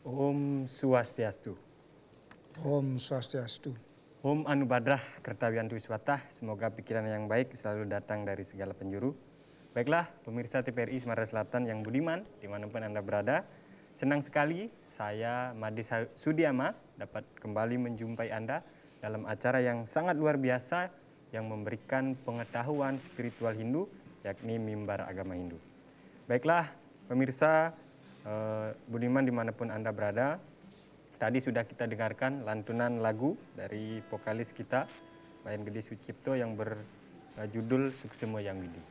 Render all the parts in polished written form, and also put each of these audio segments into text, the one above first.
Om Swastiastu. Om Swastiastu. Om Anubadrah Kertawiantu Wiswatah, semoga pikiran yang baik selalu datang dari segala penjuru. Baiklah, pemirsa TVRI Sumatera Selatan yang budiman, dimanapun Anda berada, senang sekali saya Made Sudiama dapat kembali menjumpai Anda dalam acara yang sangat luar biasa yang memberikan pengetahuan spiritual Hindu, yakni Mimbar Agama Hindu. Baiklah, pemirsa budiman dimanapun Anda berada, tadi sudah kita dengarkan lantunan lagu dari vokalis kita, Wayan Gede Sucipto, yang berjudul Suksema Yang Widi.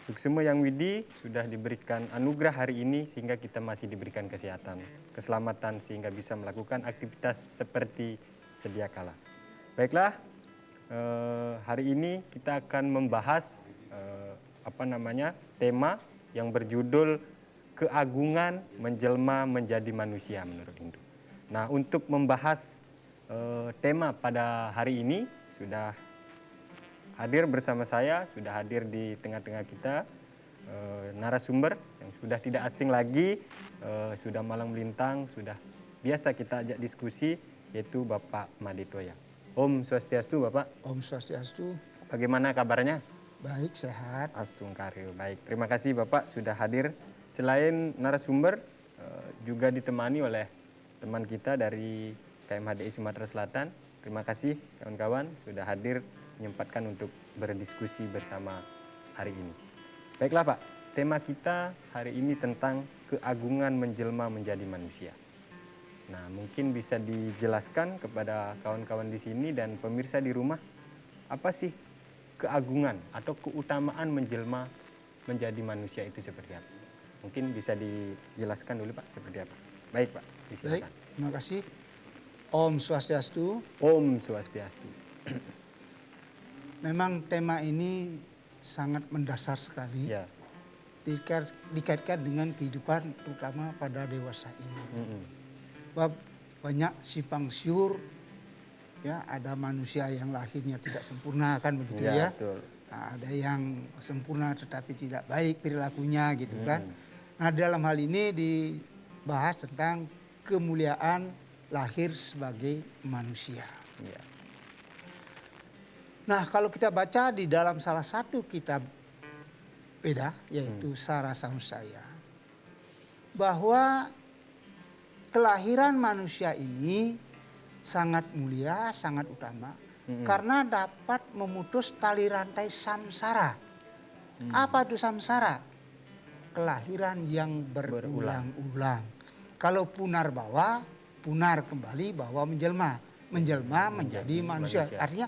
Suksema Yang Widi sudah diberikan anugerah hari ini sehingga kita masih diberikan kesehatan, keselamatan sehingga bisa melakukan aktivitas seperti sedia kala. Baiklah, hari ini kita akan membahas tema yang berjudul Keagungan Menjelma Menjadi Manusia menurut Hindu. Nah, untuk membahas tema pada hari ini sudah hadir bersama saya, sudah hadir di tengah-tengah kita narasumber yang sudah tidak asing lagi, sudah malang melintang, sudah biasa kita ajak diskusi, yaitu Bapak Made Toya. Om Swastiastu, Bapak. Om Swastiastu. Bagaimana kabarnya? Baik, sehat. Astungkaryo. Baik, terima kasih Bapak sudah hadir. Selain narasumber, juga ditemani oleh teman kita dari KMHDI Sumatera Selatan. Terima kasih kawan-kawan sudah hadir menyempatkan untuk berdiskusi bersama hari ini. Baiklah Pak, tema kita hari ini tentang keagungan menjelma menjadi manusia. Nah, mungkin bisa dijelaskan kepada kawan-kawan di sini dan pemirsa di rumah, apa sih keagungan atau keutamaan menjelma menjadi manusia itu seperti apa? Mungkin bisa dijelaskan dulu Pak, seperti apa? Baik Pak, disilakan. Baik, terima kasih. Om Swastiastu. Om Swastiastu. Memang tema ini sangat mendasar sekali. Ya. Dikaitkan dengan kehidupan terutama pada dewasa ini. Mm-mm. Sebab banyak simpang siur, ya ada manusia yang lahirnya tidak sempurna kan begitu ya. Betul. Nah, ada yang sempurna tetapi tidak baik perilakunya gitu kan. Nah dalam hal ini dibahas tentang kemuliaan lahir sebagai manusia. Ya. Nah kalau kita baca di dalam salah satu kitab Veda yaitu Sara Samsaya, bahwa kelahiran manusia ini sangat mulia, sangat utama karena dapat memutus tali rantai samsara. Apa itu samsara? Kelahiran yang berulang-ulang. Kalau punar bawa, punar kembali bawa menjelma, menjelma menjadi manusia. Artinya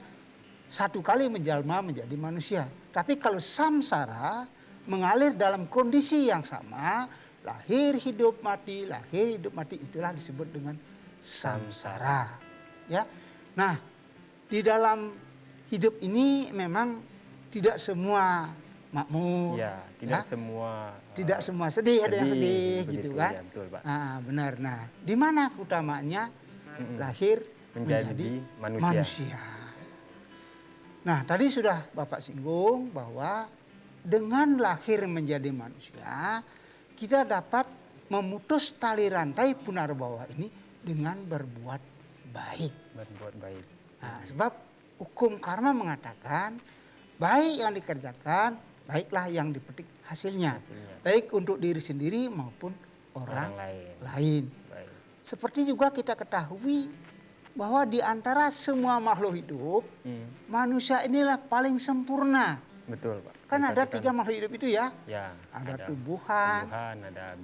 satu kali menjelma menjadi manusia. Tapi kalau samsara mengalir dalam kondisi yang sama, lahir hidup mati, itulah disebut dengan samsara. Ya. Nah, di dalam hidup ini memang tidak semua makmur. Ya, tidak semua sedih, ada yang sedih gitu kan. Ya, betul, Pak. Nah, benar. Nah, di mana utamaannya lahir menjadi manusia. Nah, tadi sudah Bapak singgung bahwa dengan lahir menjadi manusia, kita dapat memutus tali rantai punarbawa ini dengan berbuat baik. Berbuat baik. Nah, sebab hukum karma mengatakan baik yang dikerjakan, baiklah yang dipetik hasilnya. Baik untuk diri sendiri maupun orang lain. Baik. Seperti juga kita ketahui bahwa di antara semua makhluk hidup, manusia inilah paling sempurna. Betul, Pak. Kan ada 3 makhluk hidup itu ya. Ya, ada tumbuhan, ada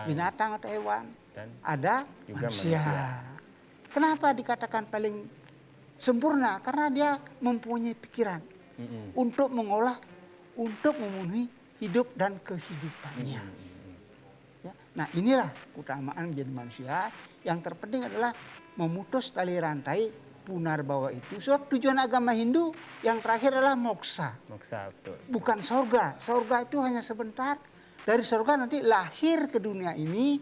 binatang atau hewan, dan ada juga manusia. Kenapa dikatakan paling sempurna? Karena dia mempunyai pikiran untuk mengolah, untuk memenuhi hidup dan kehidupannya. Ya. Nah inilah keutamaan menjadi manusia. Yang terpenting adalah memutus tali rantai punarbawa itu. Sebab tujuan agama Hindu yang terakhir adalah moksa. Moksa, betul. Bukan sorga. Sorga itu hanya sebentar. Dari sorga nanti lahir ke dunia ini.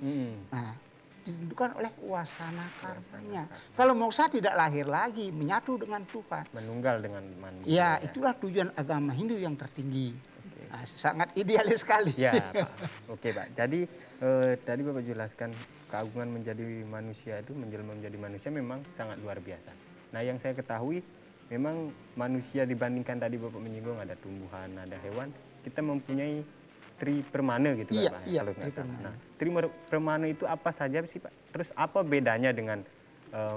Nah, ditentukan oleh wasana karmanya. Kalau moksa tidak lahir lagi, menyatu dengan Tuhan. Menunggal dengan manusia. Ya, itulah tujuan agama Hindu yang tertinggi. Nah, sangat idealis sekali. Ya, Pak. Oke, Pak. Jadi tadi Bapak jelaskan keagungan menjadi manusia itu menjelma menjadi manusia memang sangat luar biasa. Nah, yang saya ketahui memang manusia dibandingkan tadi Bapak menyinggung ada tumbuhan, ada hewan, kita mempunyai tri permana gitu Pak, kalau nggak salah. Nah, tri permana itu apa saja sih Pak? Terus apa bedanya dengan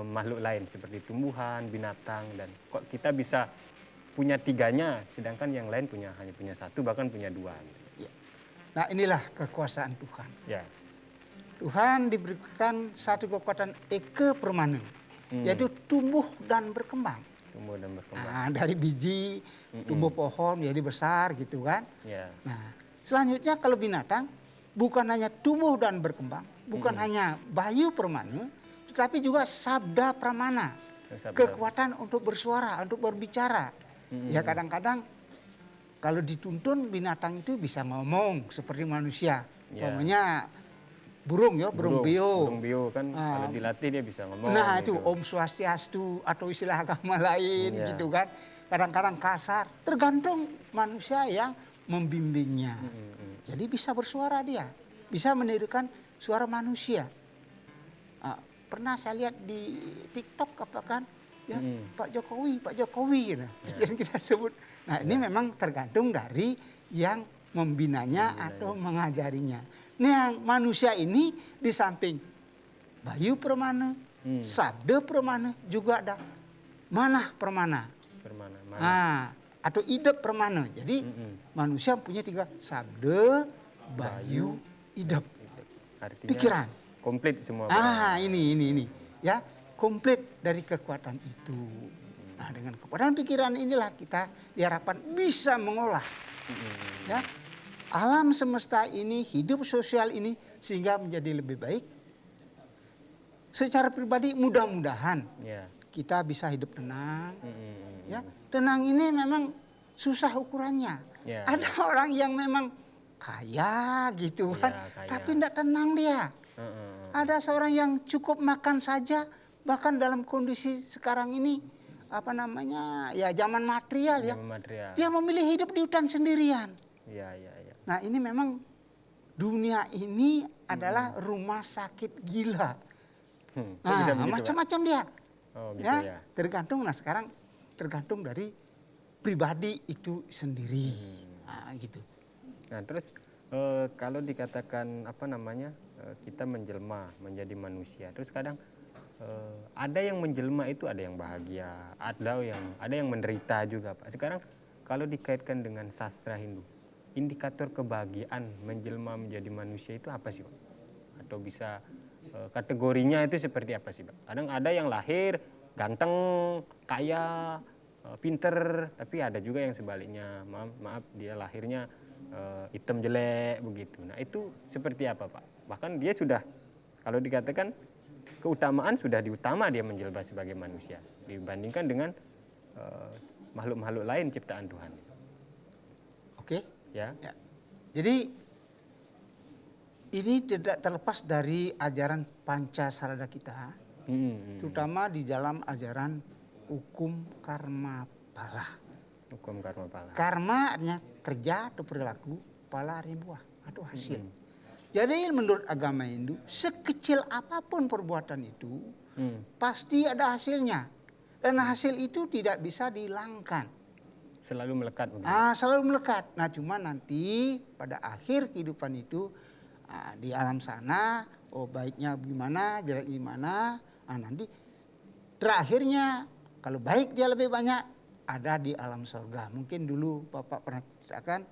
makhluk lain seperti tumbuhan, binatang, dan kok kita bisa punya 3-nya sedangkan yang lain hanya punya 1 bahkan punya 2. Ya. Nah, inilah kekuasaan Tuhan. Ya. Tuhan diberikan satu kekuatan eke permana, yaitu tumbuh dan berkembang. Tumbuh dan berkembang. Nah, dari biji tumbuh pohon jadi besar gitu kan. Ya. Nah, selanjutnya kalau binatang bukan hanya tumbuh dan berkembang, bukan hanya bayu permana, tetapi juga sabda pramana. Kekuatan untuk bersuara, untuk berbicara. Ya kadang-kadang kalau dituntun binatang itu bisa ngomong seperti manusia. Umpamanya burung bio. Burung bio kan kalau dilatih dia bisa ngomong. Nah itu gitu. Om Swastiastu atau istilah agama lain gitu kan. Kadang-kadang kasar, tergantung manusia yang membimbingnya. Jadi bisa bersuara dia, bisa menirukan suara manusia. Pernah saya lihat di TikTok apa kan, ya Pak Jokowi gitu. Yang kita sebut. Nah ini memang tergantung dari yang membinanya atau mengajarinya. Nah manusia ini di samping bayu permana, sabda permana, juga ada manah permana. Atau idep permana. Jadi manusia punya 3, sabda, bayu, idep. Artinya pikiran. Komplit semua. Ini. Ya, komplit dari kekuatan itu. Nah, dengan kekuatan pikiran inilah kita diharapkan bisa mengolah. Ya. Alam semesta ini, hidup sosial ini sehingga menjadi lebih baik. Secara pribadi mudah-mudahan kita bisa hidup tenang. Ya, tenang ini memang susah ukurannya. Ya, Ada orang yang memang kaya gitu kan, Iya, kaya. tapi tidak tenang dia. Heeh. Ada seorang yang cukup makan saja, bahkan dalam kondisi sekarang ini apa namanya ya zaman material ya, Zaman material. dia memilih hidup di hutan sendirian. Iya, iya, iya. Nah ini memang dunia ini adalah rumah sakit gila. Kok bisa Nah begitu, Pak? macam-macam dia. Oh, gitu ya. Tergantung. Nah sekarang tergantung dari pribadi itu sendiri. Nah, gitu. Nah, terus kalau dikatakan apa namanya kita menjelma menjadi manusia, terus kadang ada yang menjelma itu ada yang bahagia, ada yang menderita juga, Pak. Sekarang kalau dikaitkan dengan sastra Hindu, indikator kebahagiaan menjelma menjadi manusia itu apa sih, Pak? Atau bisa kategorinya itu seperti apa sih, Pak? Kadang ada yang lahir ganteng, kaya, pinter, tapi ada juga yang sebaliknya, maaf dia lahirnya hitam jelek begitu. Nah itu seperti apa, Pak? Bahkan dia sudah, kalau dikatakan keutamaan sudah diutama dia menjelma sebagai manusia dibandingkan dengan makhluk-makhluk lain ciptaan Tuhan. Oke. Ya. Ya. Jadi ini tidak terlepas dari ajaran Pancasarada kita, terutama di dalam ajaran hukum karma pala. Hukum karma pala. Karma artinya kerja atau perilaku, pala artinya buah atau hasil. Jadi menurut agama Hindu, sekecil apapun perbuatan itu pasti ada hasilnya. Dan hasil itu tidak bisa dihilangkan. Selalu melekat begitu. Selalu melekat. Nah cuma nanti pada akhir kehidupan itu di alam sana, baiknya gimana, jelek gimana. Nanti terakhirnya kalau baik dia lebih banyak, ada di alam sorga. Mungkin dulu Bapak pernah ceritakan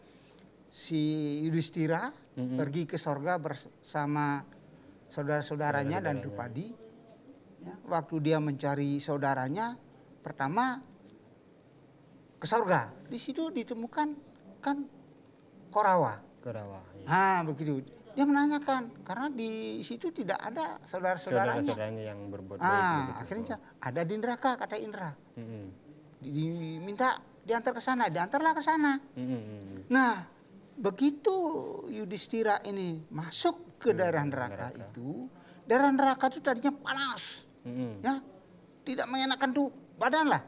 si Yudhistira pergi ke sorga bersama saudara-saudaranya dan Drupadi. Ya, waktu dia mencari saudaranya, pertama ke sorga. Di situ ditemukan kan Korawa. Korawa. Ya. Begitu. Dia menanyakan karena di situ tidak ada saudara-saudaranya. Saudara-saudaranya yang berbuat baik begitu. Akhirnya ada di neraka, kata Indra. Diminta diantar ke sana, diantarlah ke sana. Nah, begitu Yudhistira ini masuk ke daerah neraka itu, daerah neraka itu tadinya panas, ya, tidak mengenakan tuh badan lah,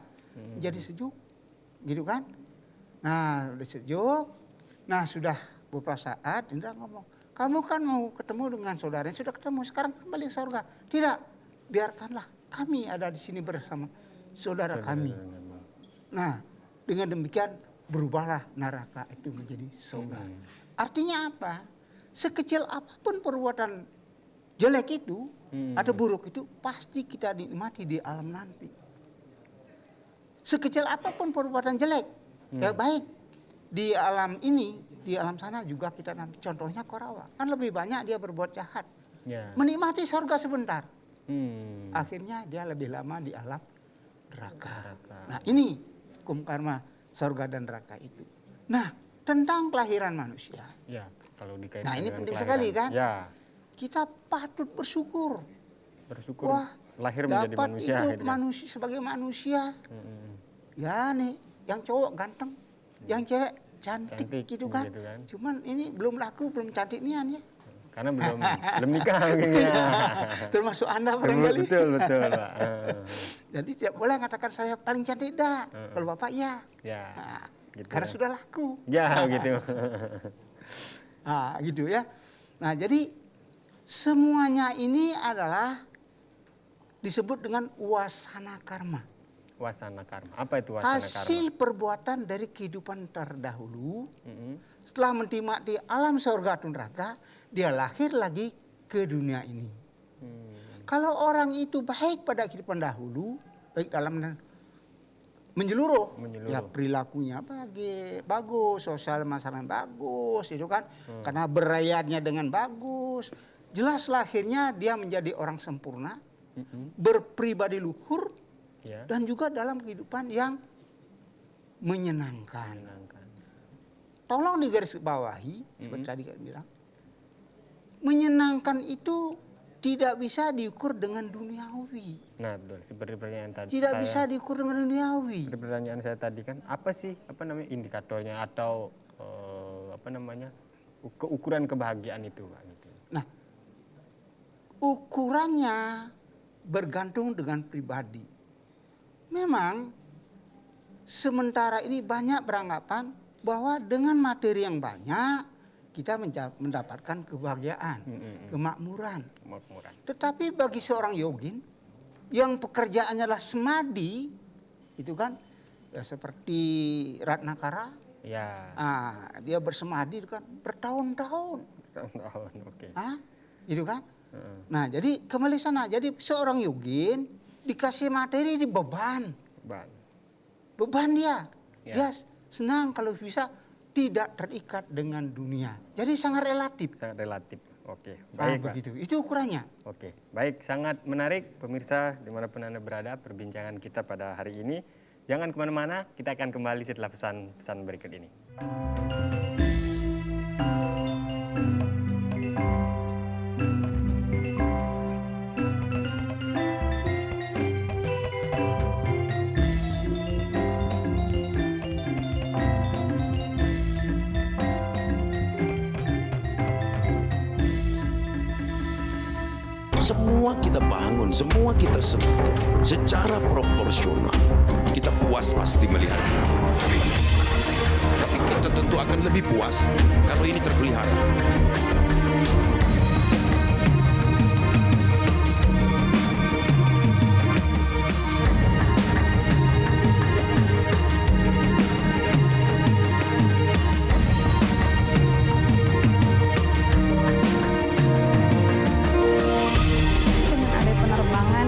jadi sejuk, gitu kan? Nah, udah sejuk, nah sudah beberapa saat Indra ngomong, kamu kan mau ketemu dengan saudaranya, sudah ketemu, sekarang kembali ke surga. Tidak, biarkanlah kami ada di sini bersama saudara kami. Nah, dengan demikian berubahlah neraka itu menjadi surga. Artinya apa? Sekecil apapun perbuatan jelek itu atau buruk itu pasti kita nikmati di alam nanti. Sekecil apapun perbuatan jelek, ya baik di alam ini, di alam sana juga kita nanti. Contohnya Korawa, kan lebih banyak dia berbuat jahat, menikmati surga sebentar, akhirnya dia lebih lama di alam neraka. Nah ini hukum karma surga dan neraka itu. Nah tentang kelahiran manusia. Ya, kalau dikaitkan Nah ini dengan penting kelahiran. sekali kan. Ya. Kita patut bersyukur. Bersyukur Wah, lahir menjadi dapat manusia. hidup Gitu kan. manusia sebagai manusia. Ya nih, yang cowok ganteng, yang cewek cantik gitu kan. Gitu kan. Cuman ini belum laku, belum cantik nian ya. Karena belum nikah mungkin ya. Termasuk Anda barangkali. Betul, Pak. Jadi tidak boleh mengatakan saya paling cantik dah. Kalau Bapak ya. Ya. Nah, Gitu karena ya. sudah laku. Ya, gitu. Gitu ya. Nah, jadi semuanya ini adalah disebut dengan wasana karma. Wasana karma. Apa itu wasana karma? Hasil perbuatan dari kehidupan terdahulu. Setelah menikmati alam surga atau neraka, dia lahir lagi ke dunia ini. Kalau orang itu baik pada kehidupan dahulu, baik dalam menyeluruh. Ya perilakunya bagus, sosial masyarakat bagus, itu kan. Karena berayatnya dengan bagus, jelas lahirnya dia menjadi orang sempurna, berpribadi luhur, dan juga dalam kehidupan yang menyenangkan. Tolong digarisbawahi, seperti tadi saya bilang, menyenangkan itu tidak bisa diukur dengan duniawi. Nah, betul. Seperti pertanyaan tadi. Tidak bisa diukur dengan duniawi. Seperti pertanyaan saya tadi kan, apa sih indikatornya atau keukuran kebahagiaan itu, Pak, gitu. Nah, ukurannya bergantung dengan pribadi. Memang sementara ini banyak beranggapan bahwa dengan materi yang banyak kita mendapatkan kebahagiaan, kemakmuran. Tetapi bagi seorang yogin yang pekerjaannya adalah semadi, itu kan ya seperti Ratnakara, Ya. dia bersemadi itu kan bertahun-tahun, Oke. itu kan. Nah, jadi kembali sana. Jadi seorang yogin dikasih materi di beban dia. Ya. Dia senang kalau bisa tidak terikat dengan dunia. Jadi sangat relatif. Sangat relatif. Oke, baik, Pak. Begitu. Itu ukurannya. Oke, baik, sangat menarik pemirsa dimanapun Anda berada perbincangan kita pada hari ini. Jangan kemana-mana, kita akan kembali setelah pesan-pesan berikut ini. Semua kita bangun, semua kita sentuh secara proporsional. Kita puas pasti melihat. Tapi kita tentu akan lebih puas kalau ini terpelihara.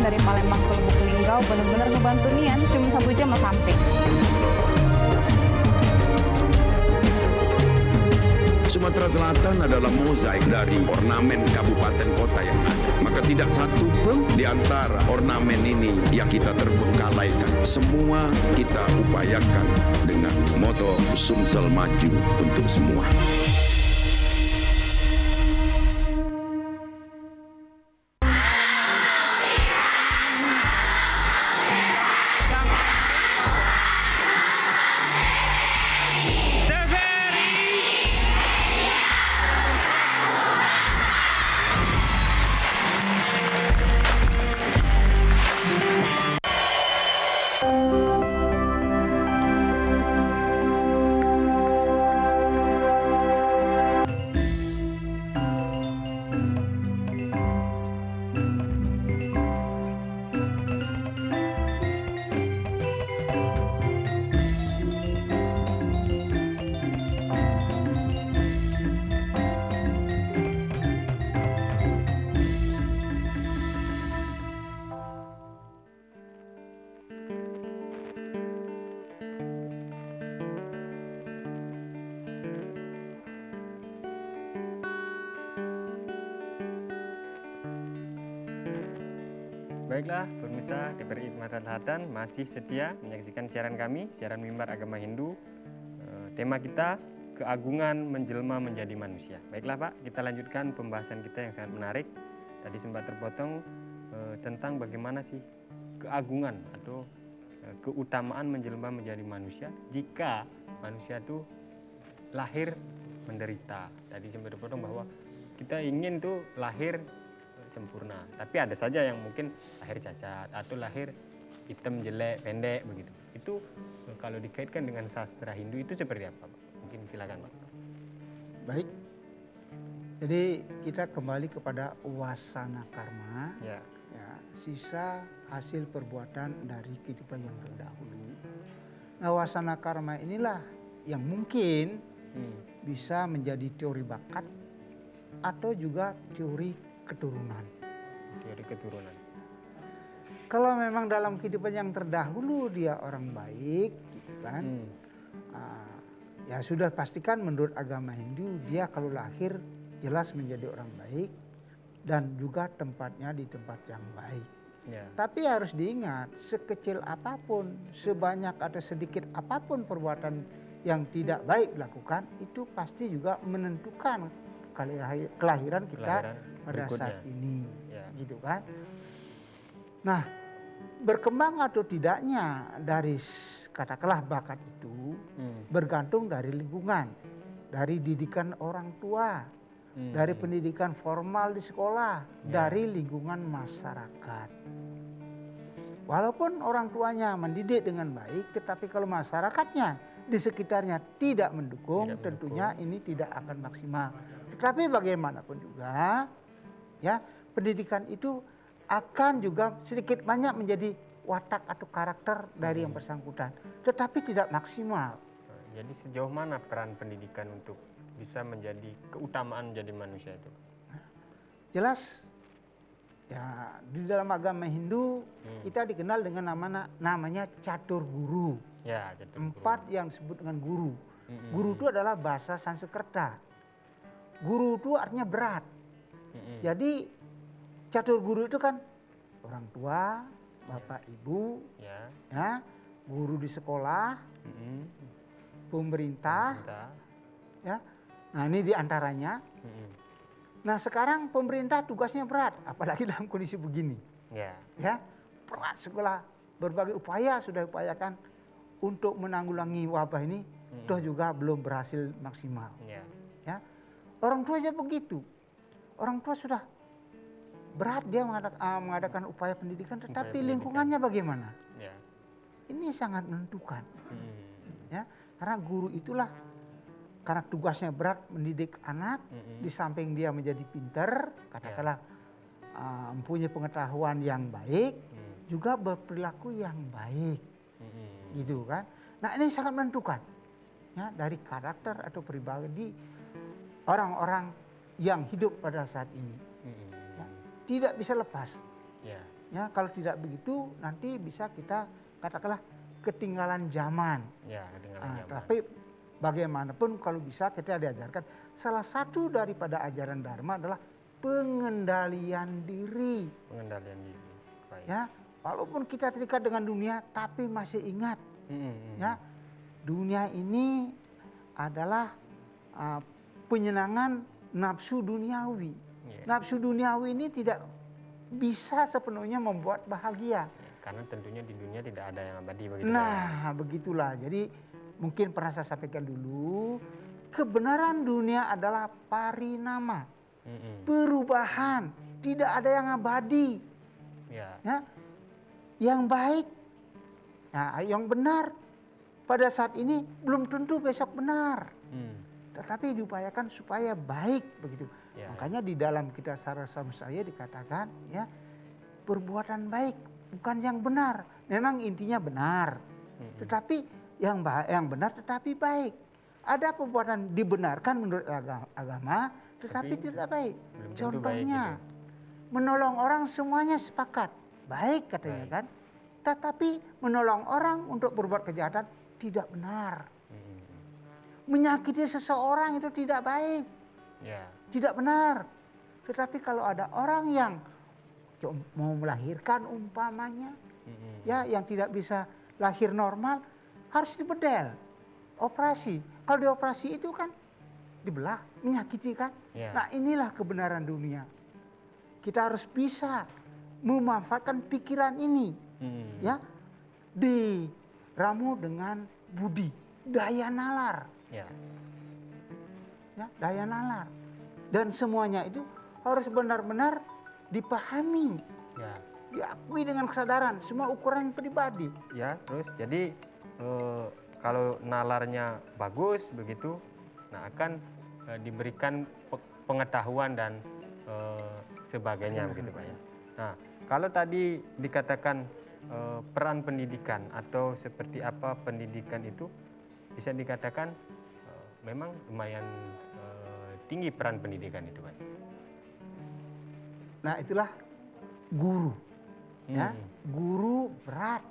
Dari Palembang ke Lubuk Linggau benar-benar ngebantu Nian, cuma 1 jam mau sampai. Sumatera Selatan adalah mozaik dari ornamen kabupaten kota yang ada. Maka tidak satu pun di antara ornamen ini yang kita terbengkalaikan. Semua kita upayakan dengan moto Sumsel Maju untuk semua. Baiklah, pemirsa TPRI Sumatera Selatan masih setia menyaksikan siaran kami, siaran Mimbar Agama Hindu. Tema kita, keagungan menjelma menjadi manusia. Baiklah Pak, kita lanjutkan pembahasan kita yang sangat menarik. Tadi sempat terpotong tentang bagaimana sih keagungan atau keutamaan menjelma menjadi manusia jika manusia itu lahir menderita. Tadi sempat terpotong bahwa kita ingin tuh lahir sempurna, tapi ada saja yang mungkin lahir cacat atau lahir hitam, jelek, pendek begitu. Itu kalau dikaitkan dengan sastra Hindu itu seperti apa, Pak? Mungkin silakan, Pak. Baik. Jadi kita kembali kepada wasana karma. Ya. Ya, sisa hasil perbuatan dari kehidupan yang terdahulu. Nah, wasana karma inilah yang mungkin bisa menjadi teori bakat atau juga teori keturunan. Teori keturunan. Kalau memang dalam kehidupan yang terdahulu dia orang baik, gitu kan? Ya sudah pastikan menurut agama Hindu dia kalau lahir jelas menjadi orang baik dan juga tempatnya di tempat yang baik. Ya. Tapi harus diingat, sekecil apapun, sebanyak atau sedikit apapun perbuatan yang tidak baik dilakukan, itu pasti juga menentukan kelahiran kita pada saat ini, ya. Gitu kan. Nah, berkembang atau tidaknya dari katakanlah bakat itu bergantung dari lingkungan. dari didikan orang tua, dari pendidikan formal di sekolah, dari lingkungan masyarakat. Walaupun orang tuanya mendidik dengan baik, tetapi kalau masyarakatnya di sekitarnya tidak mendukung, tentunya ini tidak akan maksimal. Tetapi bagaimanapun juga, ya pendidikan itu akan juga sedikit banyak menjadi watak atau karakter dari yang bersangkutan, tetapi tidak maksimal. Jadi sejauh mana peran pendidikan untuk bisa menjadi keutamaan jadi manusia itu? Jelas, ya di dalam agama Hindu kita dikenal dengan namanya catur guru. Ya, jadi 4 yang disebut dengan guru. Guru itu adalah bahasa Sanskerta. Guru itu artinya berat. Jadi catur guru itu kan orang tua, bapak ibu, ya, guru di sekolah, pemerintah, ya. Nah ini diantaranya. Nah sekarang pemerintah tugasnya berat, apalagi dalam kondisi begini. Ya, berat sekolah, berbagai upaya sudah upayakan untuk menanggulangi wabah ini, toh juga belum berhasil maksimal. Ya, orang tua aja begitu. Orang tua sudah berat dia mengadakan upaya pendidikan, tetapi lingkungannya bagaimana? Ini sangat menentukan. Ya, karena guru itulah karena tugasnya berat mendidik anak, di samping dia menjadi pintar, katakanlah mempunyai pengetahuan yang baik, juga berperilaku yang baik, gitu kan? Nah ini sangat menentukan, ya dari karakter atau pribadi orang-orang yang hidup pada saat ini. Ya, tidak bisa lepas. Ya kalau tidak begitu nanti bisa kita katakanlah ketinggalan zaman. Tapi bagaimanapun kalau bisa kita diajarkan salah satu daripada ajaran Dharma adalah pengendalian diri. Pengendalian diri. Baik. Ya, walaupun kita terikat dengan dunia tapi masih ingat, ya dunia ini adalah penyenangan nafsu duniawi. Nafsu duniawi ini tidak bisa sepenuhnya membuat bahagia. Karena tentunya di dunia tidak ada yang abadi begitu. Nah, begitulah. Jadi mungkin pernah saya sampaikan dulu, kebenaran dunia adalah parinama, perubahan, tidak ada yang abadi. Ya, yang baik, nah, yang benar pada saat ini belum tentu besok benar, tetapi diupayakan supaya baik begitu. Makanya di dalam kitab Sarasam saya dikatakan, ya perbuatan baik bukan yang benar, memang intinya benar, tetapi yang benar tetapi baik. Ada perbuatan dibenarkan menurut agama, tetapi tidak baik. Contohnya, baik menolong orang semuanya sepakat, baik katanya kan, tetapi menolong orang untuk berbuat kejahatan tidak benar. Menyakiti seseorang itu tidak baik, tidak benar. Tetapi kalau ada orang yang mau melahirkan umpamanya, ya yang tidak bisa lahir normal, harus dibedel, operasi. Kalau dioperasi itu kan dibelah, menyakiti kan. Nah inilah kebenaran dunia. Kita harus bisa memanfaatkan pikiran ini, ya diramu dengan budi, daya nalar, ya daya nalar, dan semuanya itu harus benar-benar dipahami, diakui dengan kesadaran semua ukuran pribadi. Ya, terus jadi kalau nalarnya bagus begitu, nah akan diberikan pengetahuan dan sebagainya begitu Pak ya. Nah, kalau tadi dikatakan peran pendidikan atau seperti apa pendidikan itu bisa dikatakan memang lumayan tinggi peran pendidikan itu Pak. Nah itulah guru, ya guru berat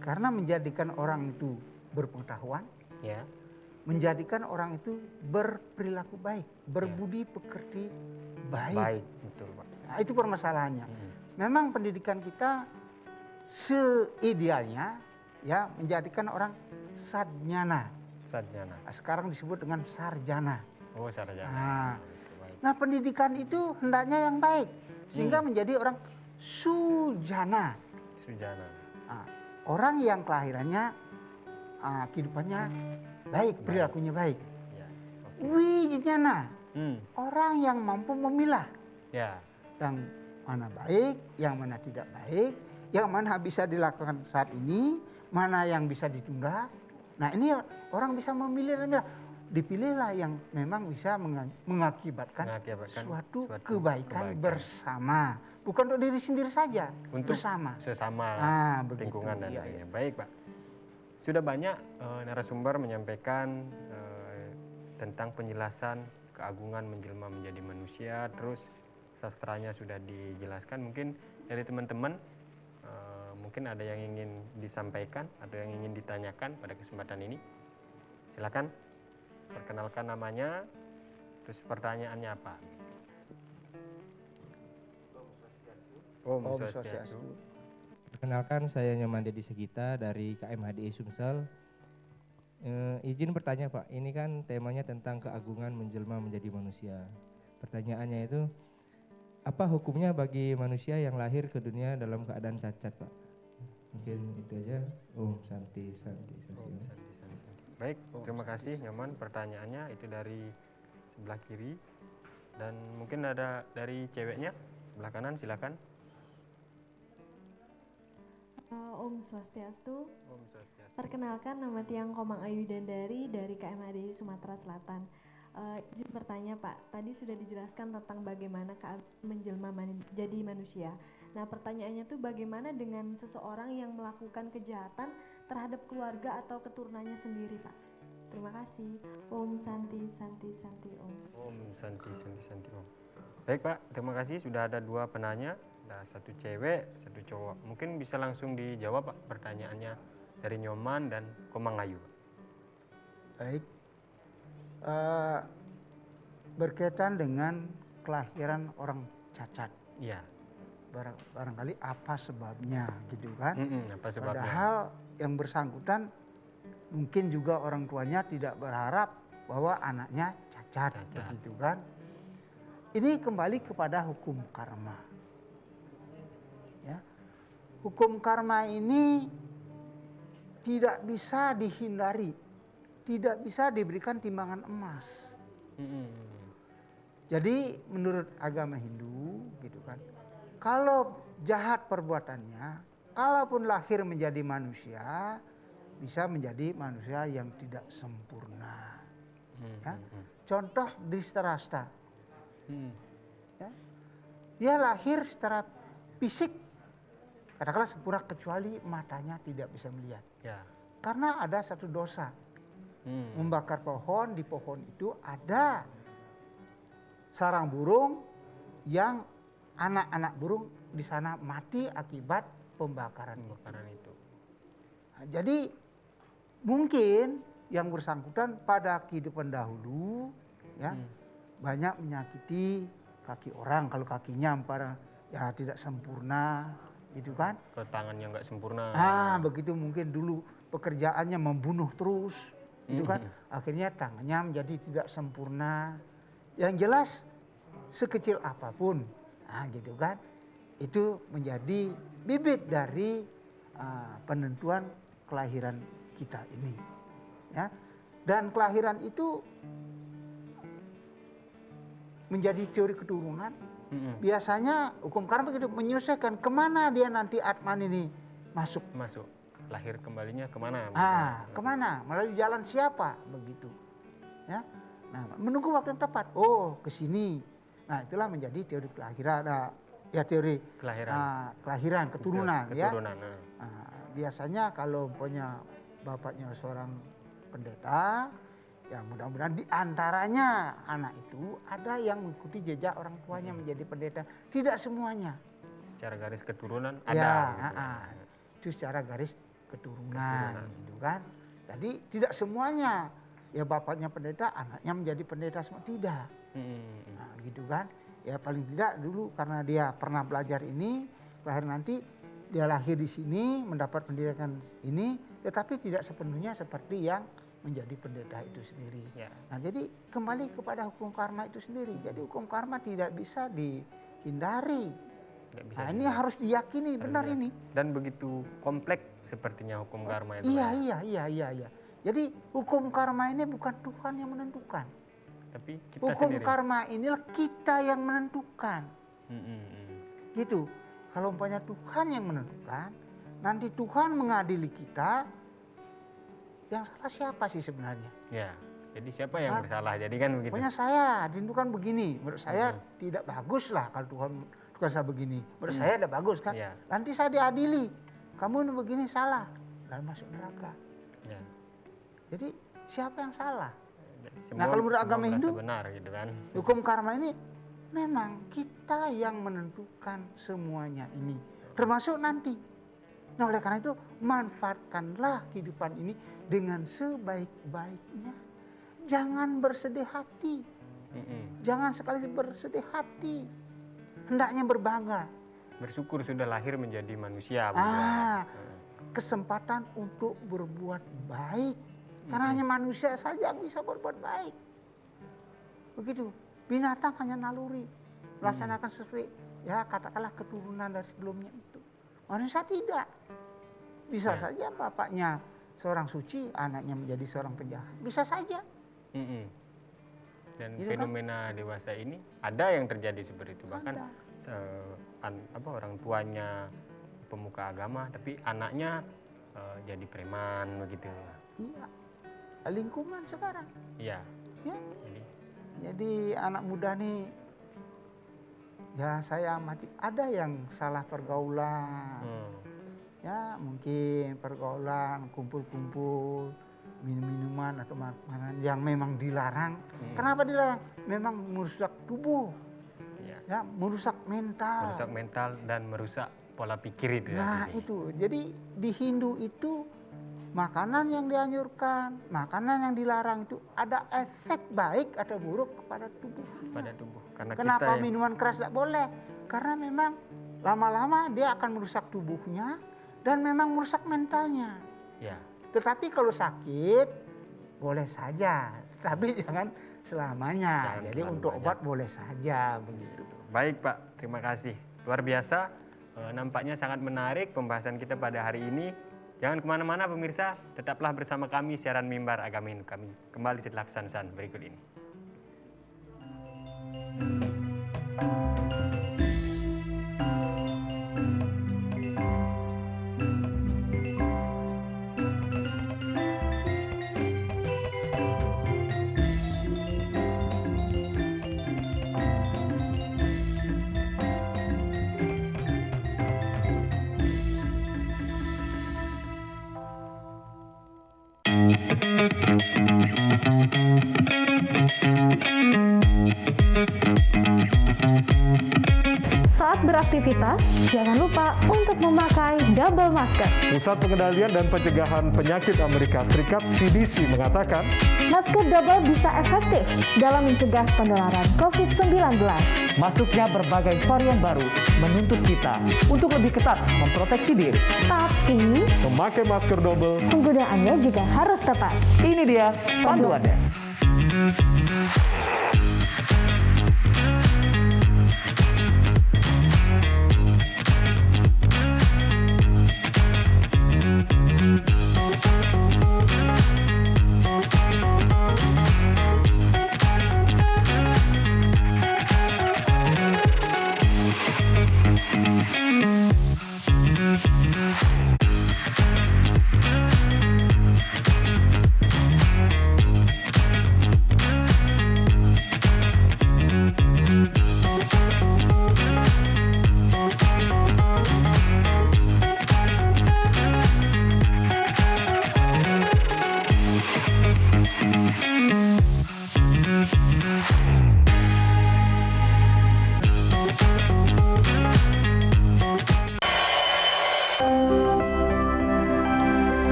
karena menjadikan orang itu berpengetahuan, menjadikan orang itu berperilaku baik, berbudi pekerti baik. Baik, betul Pak. Nah, itu permasalahannya. Memang pendidikan kita seidealnya ya menjadikan orang sadnyana. Sadnyana. Sekarang disebut dengan sarjana. Oh, sarjana. Nah, pendidikan itu hendaknya yang baik sehingga menjadi orang sujana. Sujana. Orang yang kelahirannya kehidupannya baik, perilakunya baik. jijana, orang yang mampu memilah. Ya. Yang mana baik, yang mana tidak baik, yang mana bisa dilakukan saat ini, mana yang bisa ditunda. Nah ini orang bisa memilih dan dipilihlah yang memang bisa mengakibatkan suatu kebaikan bersama. Bukan untuk diri sendiri saja, untuk bersama. Sesama lingkungan dan lainnya. Baik Pak. Sudah banyak narasumber menyampaikan tentang penjelasan keagungan menjelma menjadi manusia, terus sastranya sudah dijelaskan. Mungkin dari teman-teman mungkin ada yang ingin disampaikan atau yang ingin ditanyakan pada kesempatan ini. Silakan perkenalkan namanya, terus pertanyaannya apa. Om Swastiastu. Perkenalkan, saya Nyoman Dedi Segita dari KMHDI Sumsel. Izin bertanya Pak, ini kan temanya tentang keagungan menjelma menjadi manusia. Pertanyaannya itu, apa hukumnya bagi manusia yang lahir ke dunia dalam keadaan cacat Pak? Mungkin itu aja. Santi. Baik, terima kasih Nyoman. Pertanyaannya itu dari sebelah kiri. Dan mungkin ada dari ceweknya, sebelah kanan, silakan. Om Swastiastu. Om Swastiastu. Perkenalkan, nama Tiang Komang Ayu Dandari dari KMHDI Sumatera Selatan. Izin bertanya Pak, tadi sudah dijelaskan tentang bagaimana menjelma menjadi manusia. Nah pertanyaannya tuh bagaimana dengan seseorang yang melakukan kejahatan terhadap keluarga atau keturunannya sendiri Pak? Terima kasih. Om Santi Om. Om Santi Om. Baik Pak, terima kasih. Sudah ada 2 penanya. Ada 1 cewek, 1 cowok. Mungkin bisa langsung dijawab Pak pertanyaannya dari Nyoman dan Komang Ayu. Baik. Berkaitan dengan kelahiran orang cacat. Iya. Barangkali apa sebabnya gitu kan. Apa sebabnya? Padahal yang bersangkutan mungkin juga orang tuanya tidak berharap bahwa anaknya cacat. Begitu kan. Ini kembali kepada hukum karma. Ya. Hukum karma ini tidak bisa dihindari, tidak bisa diberikan timbangan emas. Jadi menurut agama Hindu gitu kan, kalau jahat perbuatannya, kalaupun lahir menjadi manusia, bisa menjadi manusia yang tidak sempurna. Ya. Contoh Dhritarashtra. Ya. Dia lahir secara fisik katakanlah sempurna kecuali matanya tidak bisa melihat. Ya. Karena ada satu dosa. Membakar pohon, di pohon itu ada sarang burung yang anak-anak burung di sana mati akibat pembakaran itu. Nah, jadi mungkin yang bersangkutan pada kehidupan dahulu ya banyak menyakiti kaki orang, kalau kakinya ya tidak sempurna gitu kan. Kalau tangannya nggak sempurna. Begitu mungkin dulu pekerjaannya membunuh terus gitu kan. Akhirnya tangannya menjadi tidak sempurna. Yang jelas sekecil apapun gitu kan, itu menjadi bibit dari penentuan kelahiran kita ini ya. Dan kelahiran itu menjadi teori keturunan. Biasanya hukum karma begitu menyesuaikan kemana dia nanti Atman ini masuk. Lahir kembalinya kemana? Kemana? Melalui jalan siapa? Begitu. Ya. Nah, menunggu waktu yang tepat. Ke sini. Nah, itulah menjadi teori kelahiran. Teori kelahiran, keturunan. Ya. Biasanya kalau punya bapaknya seorang pendeta, ya mudah-mudahan di antaranya anak itu ada yang mengikuti jejak orang tuanya menjadi pendeta. Tidak semuanya. Secara garis keturunan ada. Ya, itu secara garis keturunan gitu kan. Jadi tidak semuanya ya bapaknya pendeta, anaknya menjadi pendeta semua, tidak. Nah, gitu kan. Ya paling tidak dulu karena dia pernah belajar ini, lahir nanti dia lahir di sini mendapat pendidikan ini, tetapi tidak sepenuhnya seperti yang menjadi pendeta itu sendiri. Ya. Nah, jadi kembali kepada hukum karma itu sendiri. Jadi hukum karma tidak bisa dihindari. Ini harus diyakini benar ini. Dan begitu kompleks sepertinya hukum karma itu. Iya. Jadi hukum karma ini bukan Tuhan yang menentukan. tapi kita Hukum sendiri. karma inilah kita yang menentukan. Mm-mm. Gitu. Kalau umpamanya Tuhan yang menentukan, nanti Tuhan mengadili kita, yang salah siapa sih sebenarnya? Ya, jadi siapa yang bersalah? Jadi kan begitu. Pokoknya saya ditentukan begini, menurut saya tidak bagus lah kalau Tuhan saya begini. Menurut saya tidak bagus kan. Iya. Nanti saya diadili, kamu ini begini salah, dan masuk neraka. Ya. Jadi siapa yang salah? Jadi Nah, kalau menurut semua agama merasa Hindu, benar gitu kan. Hukum karma ini memang kita yang menentukan semuanya ini, termasuk nanti. Nah, oleh karena itu manfaatkanlah kehidupan ini dengan sebaik-baiknya. Jangan bersedih hati. Mm-mm. Jangan sekali bersedih hati. Hendaknya berbangga. Bersyukur sudah lahir menjadi manusia. begitu ya. Kesempatan untuk berbuat baik. Karena hanya manusia saja yang bisa berbuat baik. Begitu. Binatang hanya naluri. Melaksanakan sesuai, ya katakanlah keturunan dari sebelumnya itu. Manusia tidak. Bisa saja bapaknya seorang suci, anaknya menjadi seorang penjahat. Bisa saja. Mm-mm. Dan Gitu kan? fenomena dewasa ini ada yang terjadi seperti itu. Bahkan Ada. orang tuanya pemuka agama, tapi anaknya jadi preman begitu. Iya. Lingkungan sekarang. Iya. Ya. Jadi Jadi anak muda nih, ya saya amati ada yang salah pergaulan. Ya mungkin pergaulan, kumpul-kumpul, minum-minuman atau makanan yang memang dilarang. Kenapa dilarang? Memang merusak tubuh, ya, ya merusak mental. merusak mental dan merusak pola pikir itu. Nah artinya. itu, jadi di Hindu itu makanan yang dianjurkan, makanan yang dilarang itu ada efek baik atau buruk kepada tubuh. Pada tubuh. Karena Kenapa kita yang- minuman keras tidak boleh? Karena memang lama-lama dia akan merusak tubuhnya dan memang merusak mentalnya. Ya. Tetapi kalau sakit boleh saja, tapi jangan selamanya. Jangan Jadi terlalu untuk banyak. obat boleh saja begitu. Baik Pak, terima kasih. Luar biasa, nampaknya sangat menarik pembahasan kita pada hari ini. Jangan kemana-mana pemirsa, tetaplah bersama kami siaran Mimbar Agama Hindu kami. Kembali setelah pesan-pesan berikut ini. Saat beraktivitas, jangan lupa untuk memakai double masker. Pusat Pengendalian dan Pencegahan Penyakit Amerika Serikat (CDC) mengatakan Masker double bisa efektif dalam mencegah penularan COVID-19. Masuknya berbagai varian baru menuntut kita untuk lebih ketat memproteksi diri. Tapi, memakai masker double penggunaannya juga harus tepat. Ini dia panduannya.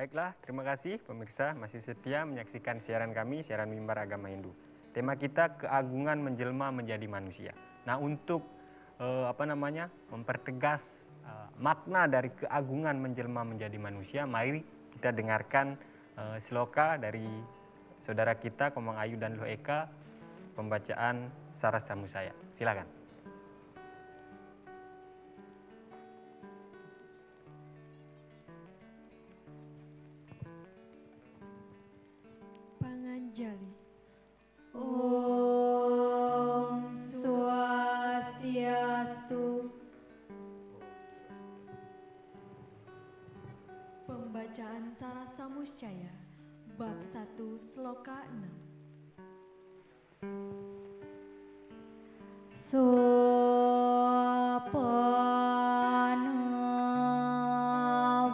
Baiklah, terima kasih pemirsa masih setia menyaksikan siaran kami, siaran Mimbar Agama Hindu. Tema kita keagungan menjelma menjadi manusia. Nah, untuk mempertegas makna dari keagungan menjelma menjadi manusia, mari kita dengarkan sloka dari saudara kita Komang Ayu dan Loh Eka, pembacaan Saras Samusaya. Silakan. Panganjali. Om Swastiastu. Pembacaan Saras Samusaya bab 1 sloka 6. Sopana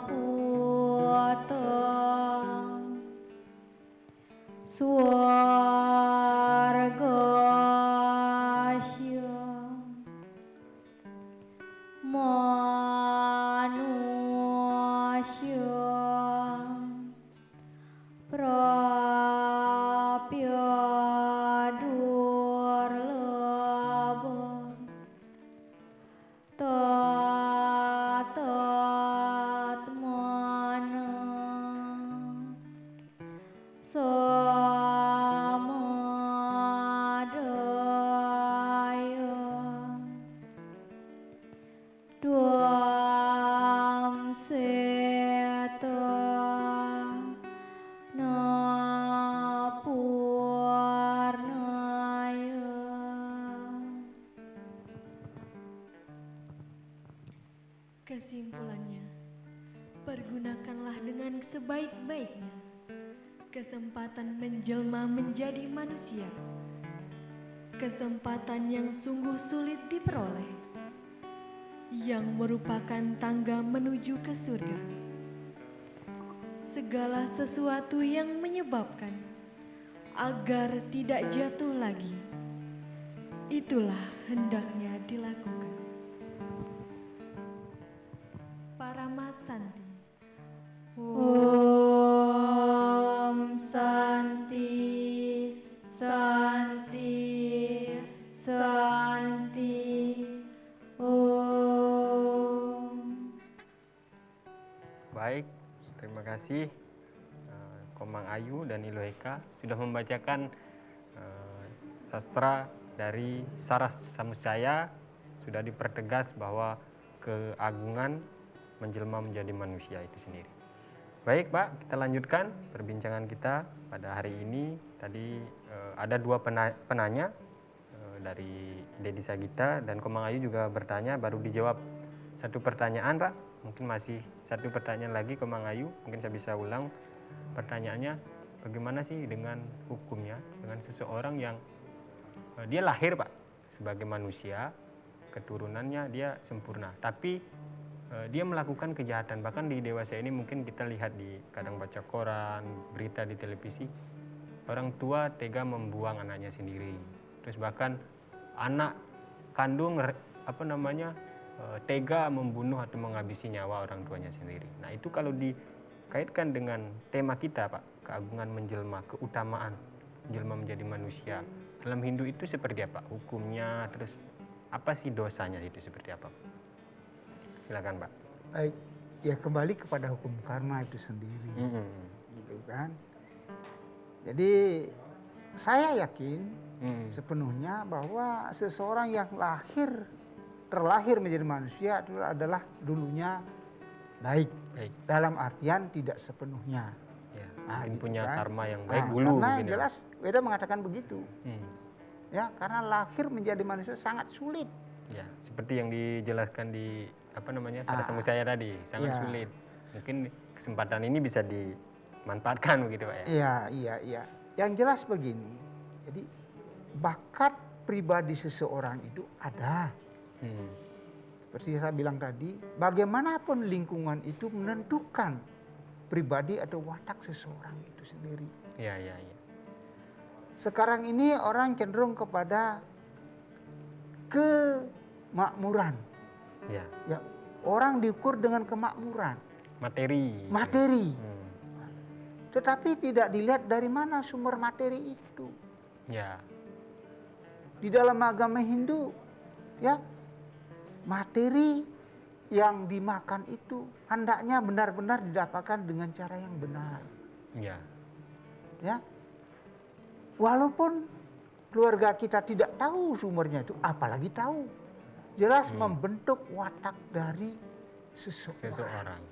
puta swargasya manusya prapya durlaba tatatmana samadaya duam seta napurnaya. Kesimpulannya, pergunakanlah dengan sebaik-baiknya kesempatan menjelma menjadi manusia. Kesempatan yang sungguh sulit diperoleh, yang merupakan tangga menuju ke surga. Segala sesuatu yang menyebabkan agar tidak jatuh lagi, itulah hendaknya dilakukan. Paramat Santi. Om Santi, Santi, Santi. Om. Baik, terima kasih Komang Ayu dan Loh Eka sudah membacakan sastra dari Saras Samusaya. Sudah dipertegas bahwa keagungan menjelma menjadi manusia itu sendiri. Baik Pak, kita lanjutkan perbincangan kita pada hari ini. Tadi ada dua penanya dari Dedi Sagita dan Komang Ayu juga bertanya, baru dijawab satu pertanyaan Pak. Mungkin masih satu pertanyaan lagi Komang Ayu, mungkin saya bisa ulang pertanyaannya. Bagaimana sih dengan hukumnya, dengan seseorang yang dia lahir Pak sebagai manusia, keturunannya dia sempurna, tapi dia melakukan kejahatan. Bahkan di dewasa ini mungkin kita lihat di kadang baca koran, berita di televisi, orang tua tega membuang anaknya sendiri. Terus bahkan anak kandung tega membunuh atau menghabisi nyawa orang tuanya sendiri. Nah, itu kalau dikaitkan dengan tema kita Pak, keagungan menjelma, keutamaan menjelma menjadi manusia. Dalam Hindu itu seperti apa hukumnya, terus apa sih dosanya itu seperti apa? Silakan Pak. Baik, ya kembali kepada hukum karma itu sendiri, gitu kan. Jadi saya yakin sepenuhnya bahwa seseorang yang terlahir menjadi manusia itu adalah dulunya baik. Dalam artian tidak sepenuhnya. Ya, nah, mungkin gitu punya kan. karma yang baik dulu. Karena jelas Weda mengatakan begitu. Ya, karena lahir menjadi manusia sangat sulit. Ya, seperti yang dijelaskan di Saras Samusaya tadi, sangat sulit. Mungkin kesempatan ini bisa dimanfaatkan begitu Pak ya. Iya. Yang jelas begini. Jadi bakat pribadi seseorang itu ada. Seperti saya bilang tadi, bagaimanapun lingkungan itu menentukan pribadi atau watak seseorang itu sendiri. Iya. Sekarang ini orang cenderung kepada kemakmuran. Ya, orang diukur dengan kemakmuran. Materi. Tetapi tidak dilihat dari mana sumber materi itu. Ya. Di dalam agama Hindu, ya, materi yang dimakan itu hendaknya benar-benar didapatkan dengan cara yang benar. Ya. Ya. Walaupun keluarga kita tidak tahu sumbernya itu, apalagi tahu. Jelas membentuk watak dari seseorang.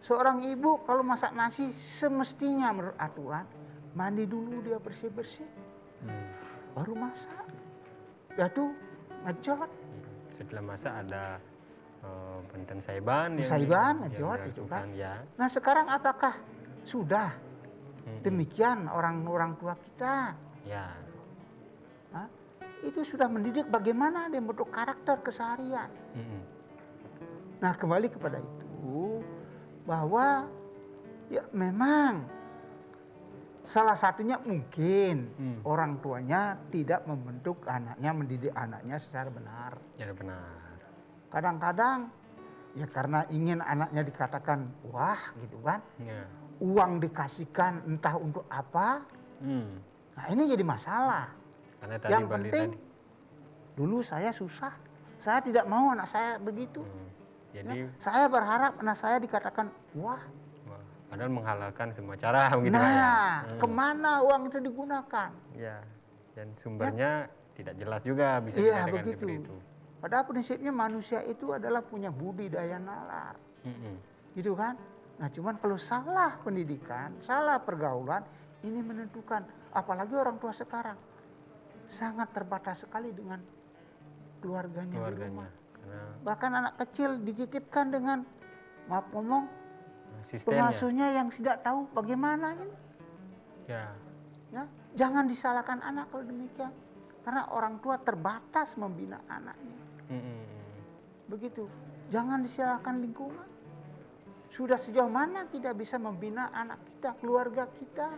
Seorang ibu kalau masak nasi semestinya menurut aturan mandi dulu, dia bersih-bersih. Baru masak. Ya tuh ngejot. Setelah masak ada benten saiban ngejot itu kan. Ya. Nah sekarang apakah sudah demikian orang tua kita? Ya. Hah? Itu sudah mendidik bagaimana dia bentuk karakter keseharian. Nah kembali kepada itu bahwa ya memang salah satunya mungkin orang tuanya tidak membentuk anaknya, mendidik anaknya secara benar. Ya benar. Kadang-kadang ya karena ingin anaknya dikatakan wah gitu kan. Ya. Uang dikasihkan entah untuk apa. Nah ini jadi masalah. Karena tadi yang penting dulu saya susah. Saya tidak mau anak saya begitu. Jadi ya, saya berharap anak saya dikatakan wah. Padahal menghalalkan semua cara begitu ya. Kemana uang itu digunakan? Ya, dan sumbernya tidak jelas juga bisa dikatakan begitu. Seperti itu. Padahal prinsipnya manusia itu adalah punya budi daya nalar. Gitu kan? Nah cuman kalau salah pendidikan, salah pergaulan, ini menentukan. Apalagi orang tua sekarang sangat terbatas sekali dengan keluarganya di rumah. Bahkan anak kecil dititipkan dengan, maaf ngomong, pengasuhnya yang tidak tahu bagaimana ini. Ya, jangan disalahkan anak kalau demikian, karena orang tua terbatas membina anaknya. Begitu, jangan disalahkan lingkungan. Sudah sejauh mana kita bisa membina anak kita, keluarga kita?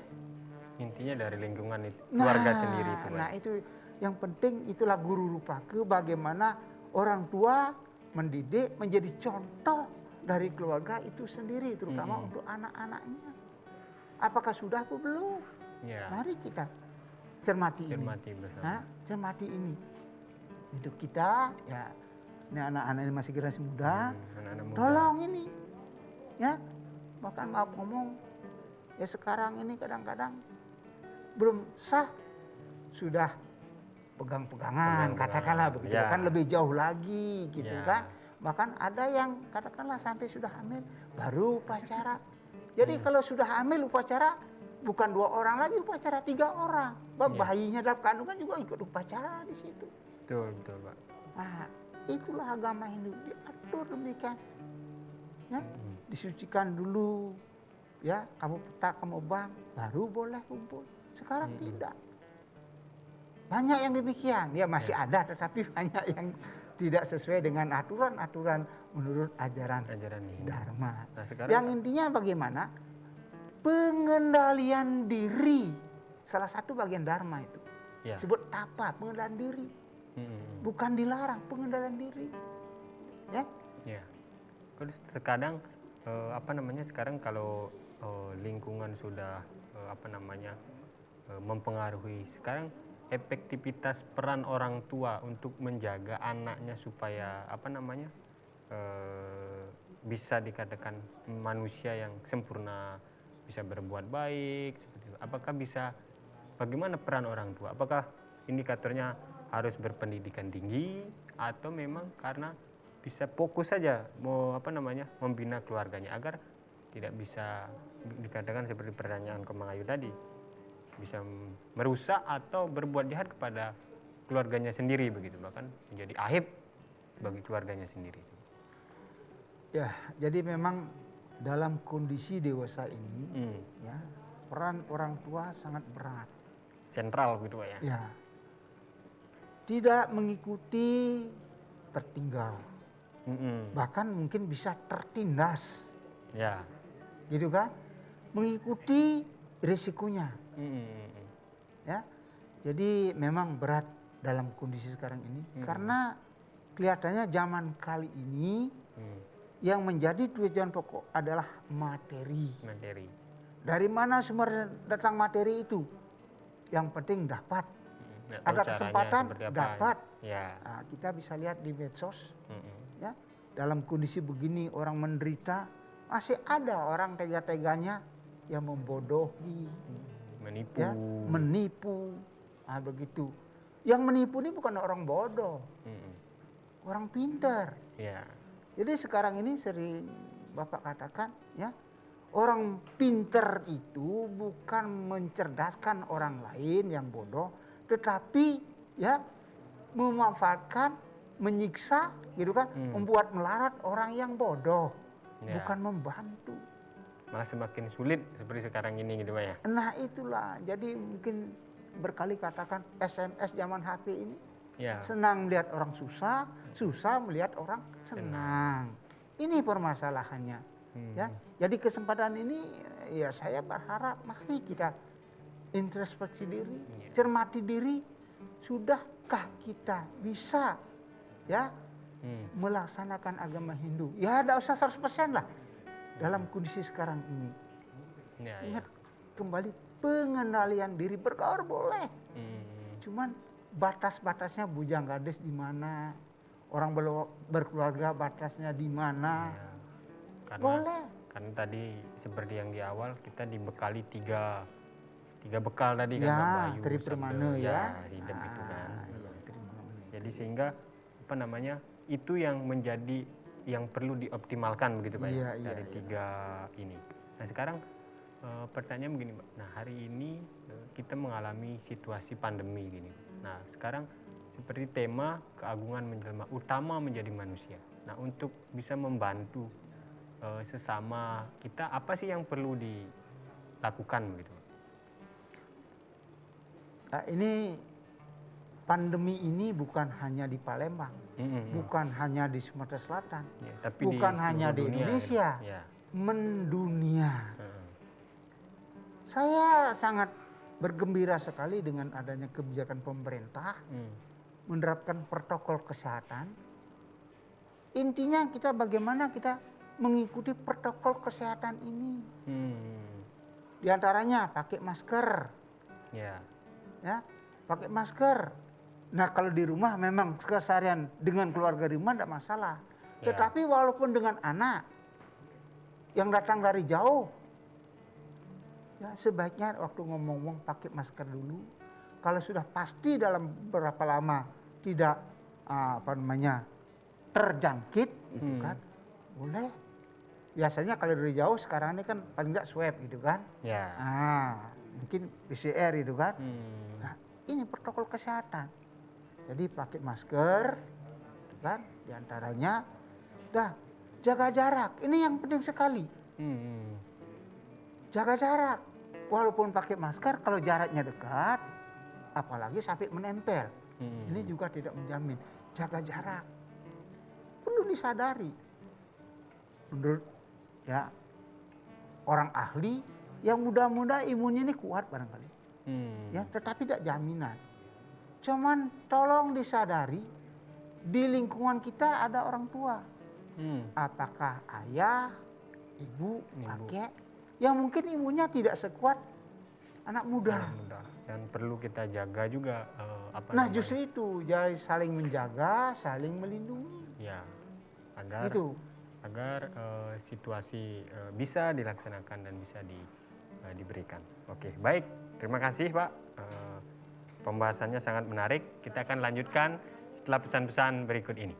Intinya dari lingkungan itu, keluarga sendiri itu. Nah itu yang penting, itulah guru rupaku, bagaimana orang tua mendidik menjadi contoh dari keluarga itu sendiri, terutama untuk anak-anaknya. Apakah sudah atau belum? Ya. Mari kita cermati bersama. Cermati ini. Itu kita, ya, ini anak-anak ini masih generasi muda, tolong ini, ya, bahkan maaf ngomong, ya sekarang ini kadang-kadang belum sah, sudah pegang-pegangan, katakanlah begitu, kan lebih jauh lagi gitu kan. Bahkan ada yang katakanlah sampai sudah hamil baru upacara. Jadi kalau sudah hamil upacara bukan 2 orang lagi, upacara 3 orang. Bayinya dalam kandungan juga ikut upacara di situ. Betul, Pak. Nah, itulah agama Hindu, diatur demikian. Ya, disucikan dulu. Ya, kamu petak, kamu bang, baru boleh kumpul. Sekarang tidak. Banyak yang demikian, ya masih ada, tetapi banyak yang tidak sesuai dengan aturan-aturan menurut ajaran Dharma. Nah, yang intinya bagaimana? Pengendalian diri. Salah satu bagian Dharma itu. Ya. Sebut tapa, pengendalian diri. Bukan dilarang, pengendalian diri. Ya. Ya. Terkadang sekarang kalau lingkungan sudah mempengaruhi, sekarang efektivitas peran orang tua untuk menjaga anaknya supaya bisa dikatakan manusia yang sempurna, bisa berbuat baik seperti itu. Apakah bagaimana peran orang tua? Apakah indikatornya harus berpendidikan tinggi atau memang karena bisa fokus saja membina keluarganya agar tidak bisa dikatakan seperti pertanyaan Komang Ayu tadi, bisa merusak atau berbuat jahat kepada keluarganya sendiri begitu, bahkan menjadi aib bagi keluarganya sendiri. Ya, jadi memang dalam kondisi dewasa ini, ya, peran orang tua sangat berat. Sentral gitu Pak ya. Ya. Tidak mengikuti, tertinggal. Bahkan mungkin bisa tertindas. Ya. Gitu kan? Mengikuti risikonya. Ya, jadi memang berat dalam kondisi sekarang ini karena kelihatannya zaman kali ini yang menjadi tujuan pokok adalah materi. Dari mana sumber datang materi itu? Yang penting dapat. Nggak tahu Ada caranya kesempatan seperti apa. dapat. Ya. Nah, kita bisa lihat di medsos, ya, dalam kondisi begini orang menderita, masih ada orang tega-teganya yang membodohi, Menipu. ya, menipu, begitu. Yang menipu ini bukan orang bodoh, orang pintar. Ya. Jadi sekarang ini sering Bapak katakan, ya, orang pintar itu bukan mencerdaskan orang lain yang bodoh, tetapi ya memanfaatkan, menyiksa, gitu kan, membuat melarat orang yang bodoh, bukan membantu. Malah semakin sulit seperti sekarang ini gitu Pak ya. Nah itulah, jadi mungkin berkali katakan SMS zaman HP ini, senang melihat orang susah, susah melihat orang senang. Ini permasalahannya. Ya, jadi kesempatan ini ya saya berharap mari kita introspeksi diri, cermati diri, sudahkah kita bisa ya melaksanakan agama Hindu? Ya tidak usah 100% lah dalam kondisi sekarang ini. Ingat kembali pengendalian diri, bergaul boleh, cuman batas-batasnya bujang gadis di mana, orang berkeluarga batasnya di mana. Boleh. Karena tadi seperti yang di awal kita dibekali tiga bekal tadi kan, Ya, Bayu, Triprimana Sabda, ya. Hidup itu kan. Triprimana. Jadi sehingga apa namanya itu yang menjadi yang perlu dioptimalkan begitu Pak ya, dari tiga ini. Nah sekarang pertanyaan begini Pak. Nah hari ini kita mengalami situasi pandemi gini. Nah sekarang seperti tema keagungan menjelma utama menjadi manusia. Nah untuk bisa membantu sesama kita, apa sih yang perlu dilakukan begitu? Nah, ini pandemi ini bukan hanya di Palembang, bukan hanya di Sumatera Selatan, tapi bukan di hanya di dunia, Indonesia, mendunia. Saya sangat bergembira sekali dengan adanya kebijakan pemerintah menerapkan protokol kesehatan. Intinya kita bagaimana kita mengikuti protokol kesehatan ini. Di antaranya pakai masker. Ya, pakai masker. Nah, kalau di rumah memang keseharian dengan keluarga di rumah tidak masalah. Tetapi walaupun dengan anak yang datang dari jauh, ya sebaiknya waktu ngomong-ngomong pakai masker dulu. Kalau sudah pasti dalam berapa lama tidak terjangkit, itu kan boleh. Biasanya kalau dari jauh sekarang ini kan paling nggak swab gitu kan. Mungkin PCR gitu kan. Nah, ini protokol kesehatan. Jadi pakai masker, gitu kan, diantaranya, jaga jarak. Ini yang penting sekali. Jaga jarak. Walaupun pakai masker, kalau jaraknya dekat, apalagi sampai menempel, ini juga tidak menjamin. Jaga jarak. Perlu disadari. Menurut orang ahli, yang muda-muda imunnya ini kuat barangkali. Ya, tetapi tidak jaminan. Cuman tolong disadari, di lingkungan kita ada orang tua. Apakah ayah, ibu, kakek, yang mungkin imunnya tidak sekuat anak muda. Dan perlu kita jaga juga. Justru itu, jadi saling menjaga, saling melindungi. Ya, agar situasi bisa dilaksanakan dan bisa diberikan. Oke, baik. Terima kasih Pak. Pembahasannya sangat menarik. Kita akan lanjutkan setelah pesan-pesan berikut ini.